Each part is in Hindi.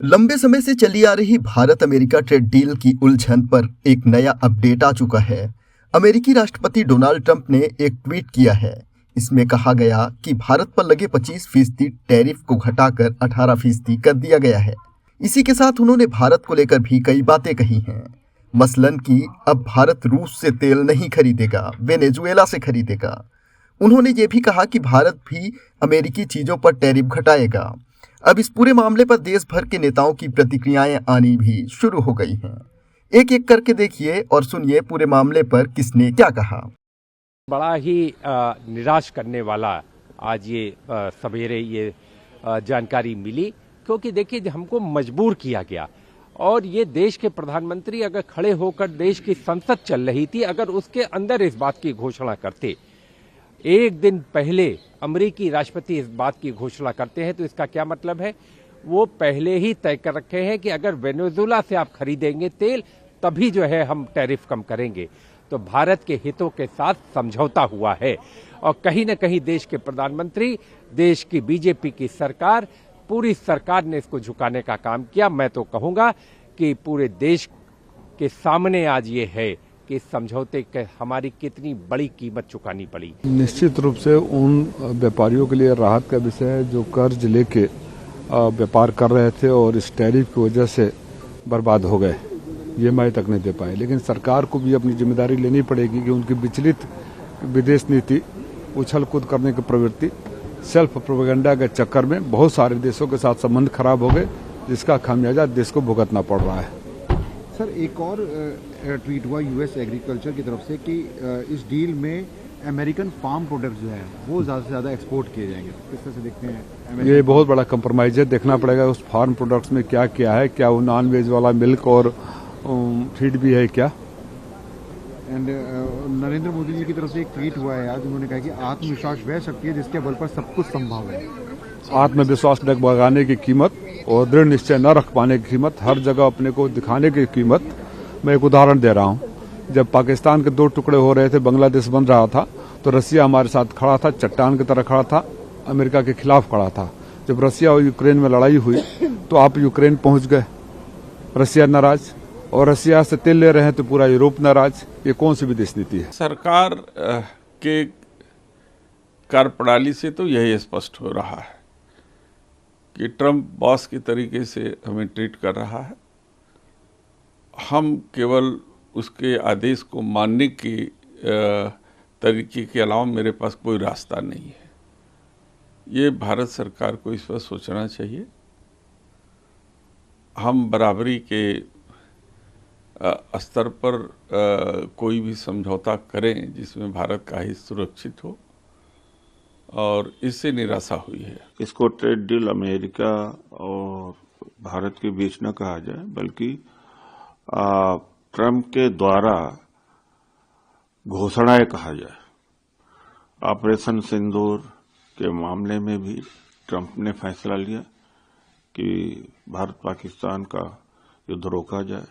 लंबे समय से चली आ रही भारत अमेरिका ट्रेड डील की उलझन पर एक नया अपडेट आ चुका है। अमेरिकी राष्ट्रपति डोनाल्ड ट्रंप ने एक ट्वीट किया है। इसमें कहा गया कि भारत पर लगे 25% टैरिफ को घटाकर 18% कर दिया गया है। इसी के साथ उन्होंने भारत को लेकर भी कई बातें कही हैं। मसलन कि अब भारत रूस से तेल नहीं खरीदेगा, वेनेजुएला से खरीदेगा। उन्होंने ये भी कहा कि भारत भी अमेरिकी चीजों पर टैरिफ घटाएगा। अब इस पूरे मामले पर देश भर के नेताओं की प्रतिक्रियाएं आनी भी शुरू हो गई हैं। एक एक करके देखिए और सुनिए पूरे मामले पर किसने क्या कहा। बड़ा ही निराश करने वाला आज ये सवेरे ये जानकारी मिली, क्योंकि देखिए हमको मजबूर किया गया और ये देश के प्रधानमंत्री अगर खड़े होकर देश की संसद चल रही थी, अगर उसके अंदर इस बात की घोषणा करते, एक दिन पहले अमेरिकी राष्ट्रपति इस बात की घोषणा करते हैं, तो इसका क्या मतलब है? वो पहले ही तय कर रखे हैं कि अगर वेनेजुएला से आप खरीदेंगे तेल तभी जो है हम टैरिफ कम करेंगे। तो भारत के हितों के साथ समझौता हुआ है और कहीं न कहीं देश के प्रधानमंत्री, देश की बीजेपी की सरकार, पूरी सरकार ने इसको झुकाने का काम किया। मैं तो कहूंगा कि पूरे देश के सामने आज ये है कि इस समझौते के हमारी कितनी बड़ी कीमत चुकानी पड़ी। निश्चित रूप से उन व्यापारियों के लिए राहत का विषय है जो कर्ज लेके व्यापार कर रहे थे और इस टैरिफ की वजह से बर्बाद हो गए, ईएमआई तक नहीं दे पाए। लेकिन सरकार को भी अपनी जिम्मेदारी लेनी पड़ेगी कि उनकी विचलित विदेश नीति, उछल कूद करने की प्रवृत्ति, सेल्फ प्रोपेगेंडा के चक्कर में बहुत सारे देशों के साथ संबंध खराब हो गए, जिसका खामियाजा देश को भुगतना पड़ रहा है। सर, एक और ट्वीट हुआ यूएस एग्रीकल्चर की तरफ से कि इस डील में अमेरिकन फार्म प्रोडक्ट्स जो है वो ज़्यादा से ज़्यादा एक्सपोर्ट किए जाएंगे। किस तरह से देखते हैं? ये बहुत बड़ा कंप्रोमाइज है। देखना पड़ेगा उस फार्म प्रोडक्ट्स में क्या क्या है, क्या वो नॉन वेज वाला मिल्क और फीड भी है क्या। एंड नरेंद्र मोदी जी की तरफ से एक ट्वीट हुआ है आज, उन्होंने कहा कि आत्मविश्वास वह शक्ति है जिसके बल पर सब कुछ संभव है। आत्मविश्वास डगमगाने की कीमत और दृढ़ निश्चय न रख पाने की कीमत, हर जगह अपने को दिखाने की कीमत। मैं एक उदाहरण दे रहा हूं। जब पाकिस्तान के 2 टुकड़े हो रहे थे, बांग्लादेश बन रहा था, तो रसिया हमारे साथ खड़ा था, चट्टान की तरह खड़ा था, अमेरिका के खिलाफ खड़ा था। जब रसिया और यूक्रेन में लड़ाई हुई तो आप यूक्रेन पहुंच गए, रसिया नाराज, और रसिया से तेल ले रहे हैं तो पूरा यूरोप नाराज। ये कौन सी विदेश नीति है? सरकार के कार्यप्रणाली से तो यही स्पष्ट हो रहा है कि ट्रंप बॉस के तरीके से हमें ट्रीट कर रहा है। हम केवल उसके आदेश को मानने के तरीके के अलावा मेरे पास कोई रास्ता नहीं है। ये भारत सरकार को इस पर सोचना चाहिए। हम बराबरी के स्तर पर कोई भी समझौता करें जिसमें भारत का हित सुरक्षित हो, और इससे निराशा हुई है। इसको ट्रेड डील अमेरिका और भारत के बीच न कहा जाए, बल्कि ट्रंप के द्वारा घोषणाएं कहा जाए। ऑपरेशन सिंदूर के मामले में भी ट्रंप ने फैसला लिया कि भारत पाकिस्तान का युद्ध रोका जाए।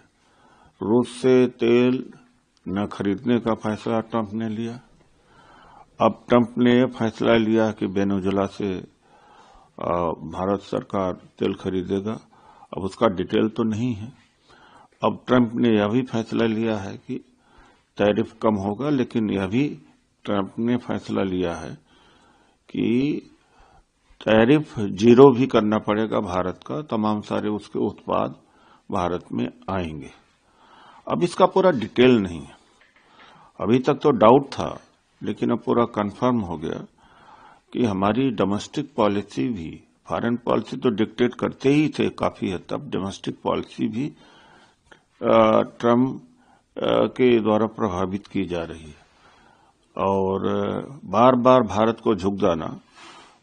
रूस से तेल न खरीदने का फैसला ट्रंप ने लिया। अब ट्रंप ने यह फैसला लिया कि वेनेजुएला से भारत सरकार तेल खरीदेगा। अब उसका डिटेल तो नहीं है। अब ट्रंप ने यह भी फैसला लिया है कि टैरिफ कम होगा, लेकिन यह भी ट्रंप ने फैसला लिया है कि टैरिफ 0 भी करना पड़ेगा भारत का। तमाम सारे उसके उत्पाद भारत में आएंगे। अब इसका पूरा डिटेल नहीं है। अभी तक तो डाउट था, लेकिन अब पूरा कंफर्म हो गया कि हमारी डोमेस्टिक पॉलिसी भी, फॉरेन पॉलिसी तो डिक्टेट करते ही थे काफी हद तक, डोमेस्टिक पॉलिसी भी ट्रंप के द्वारा प्रभावित की जा रही है। और बार बार भारत को झुक जाना,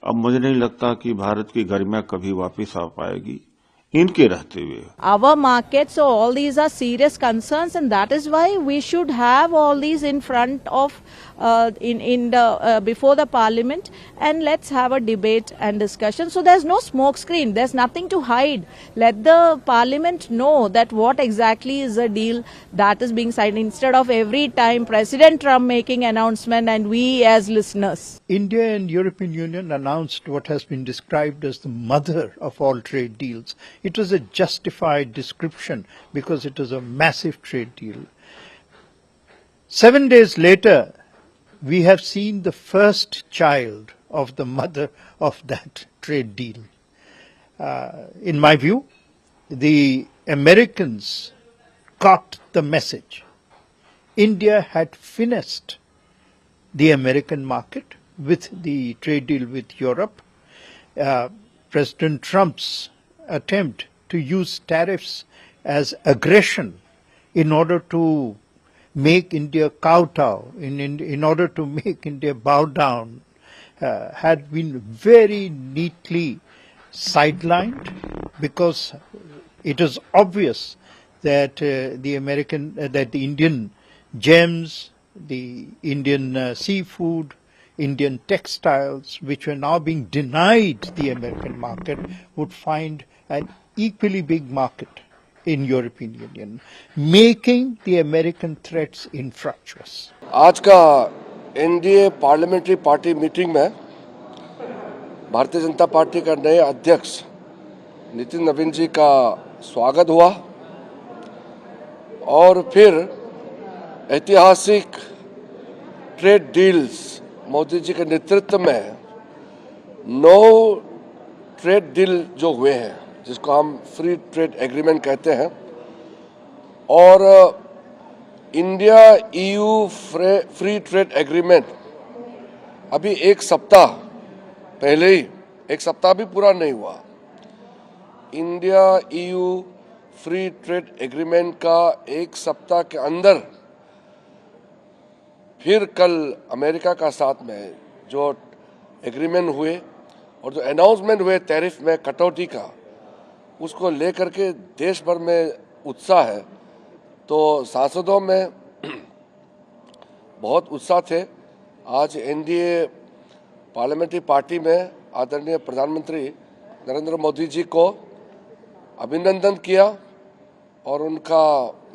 अब मुझे नहीं लगता कि भारत की गरिमा कभी वापस आ पाएगी इनके रहते हुए। Our markets, so all these are serious concerns, and that is why we should have all these in front of before the parliament, and let's have a debate and discussion. So there's no smoke screen, there's nothing to hide. Let the parliament know that what exactly is the deal that is being signed, instead of every time President Trump making announcement and we as listeners. India and European Union announced what has been described as the mother of all trade deals. it was a justified description because it was a massive trade deal. 7 days later, we have seen the first child of the mother of that trade deal. In my view, the Americans got the message. India had finessed the American market with the trade deal with Europe. President Trump's attempt to use tariffs as aggression in order to make India kowtow, in order to make India bow down, had been very neatly sidelined, because it is obvious that the Indian gems, the Indian seafood, Indian textiles, which were now being denied the American market, would find an equally big market in European Union, making the American threats infructuous. आज का एनडीए पार्लियामेंट्री पार्टी मीटिंग में भारतीय जनता पार्टी का नए अध्यक्ष नितिन नवीन जी का स्वागत हुआ और फिर ऐतिहासिक ट्रेड डील्स मोदी जी के नेतृत्व में 9 ट्रेड डील जो हुए हैं, जिसको हम फ्री ट्रेड एग्रीमेंट कहते हैं, और India EU free trade agreement अभी एक सप्ताह पहले ही, एक सप्ताह भी पूरा नहीं हुआ, India EU free trade agreement का एक सप्ताह के अंदर फिर कल अमेरिका का साथ में जो एग्रीमेंट हुए और जो अनाउंसमेंट हुए टैरिफ में कटौती का, उसको लेकर के देश भर में उत्साह है। तो सांसदों में बहुत उत्साह थे। आज एनडीए पार्लियामेंट्री पार्टी में आदरणीय प्रधानमंत्री नरेंद्र मोदी जी को अभिनंदन किया और उनका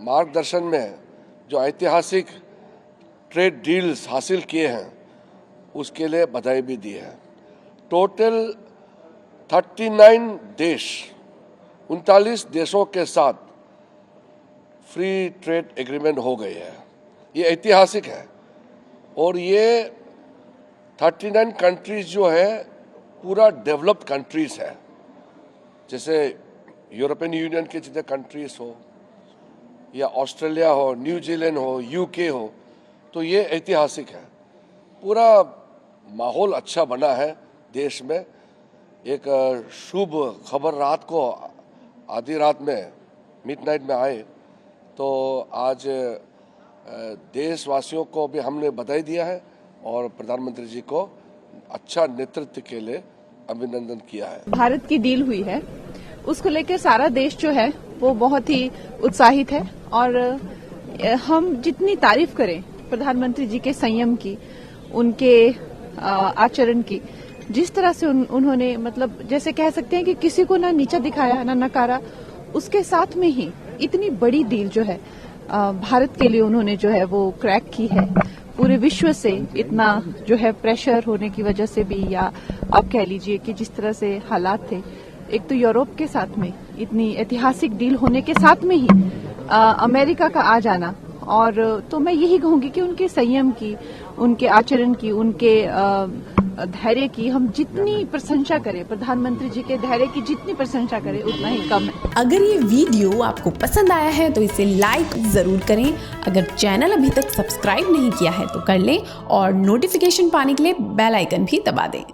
मार्गदर्शन में जो ऐतिहासिक ट्रेड डील्स हासिल किए हैं उसके लिए बधाई भी दी है। टोटल 39 देश, 39 देशों के साथ फ्री ट्रेड एग्रीमेंट हो गए हैं। ये ऐतिहासिक है और ये 39 कंट्रीज जो है पूरा डेवलप्ड कंट्रीज है, जैसे यूरोपियन यूनियन के जितने कंट्रीज हो या ऑस्ट्रेलिया हो, न्यूजीलैंड हो, यूके हो, तो ये ऐतिहासिक है। पूरा माहौल अच्छा बना है देश में। एक शुभ खबर रात को आधी रात में मिडनाइट में आए, तो आज देशवासियों को भी हमने बधाई दिया है और प्रधानमंत्री जी को अच्छा नेतृत्व के लिए अभिनंदन किया है। भारत की डील हुई है, उसको लेकर सारा देश जो है वो बहुत ही उत्साहित है और हम जितनी तारीफ करें प्रधानमंत्री जी के संयम की, उनके आचरण की, जिस तरह से उन्होंने मतलब जैसे कह सकते हैं कि किसी को ना नीचा दिखाया ना नकारा, उसके साथ में ही इतनी बड़ी डील जो है भारत के लिए उन्होंने जो है वो क्रैक की है। पूरे विश्व से इतना जो है प्रेशर होने की वजह से भी, या आप कह लीजिए कि जिस तरह से हालात थे, एक तो यूरोप के साथ में इतनी ऐतिहासिक डील होने के साथ में ही अमेरिका का आ जाना, और तो मैं यही कहूंगी कि उनके संयम की, उनके आचरण की, उनके धैर्य की हम जितनी प्रशंसा करें, प्रधानमंत्री जी के धैर्य की जितनी प्रशंसा करें उतना ही कम है। अगर ये वीडियो आपको पसंद आया है तो इसे लाइक जरूर करें। अगर चैनल अभी तक सब्सक्राइब नहीं किया है तो कर लें और नोटिफिकेशन पाने के लिए बेल आइकन भी दबा दें।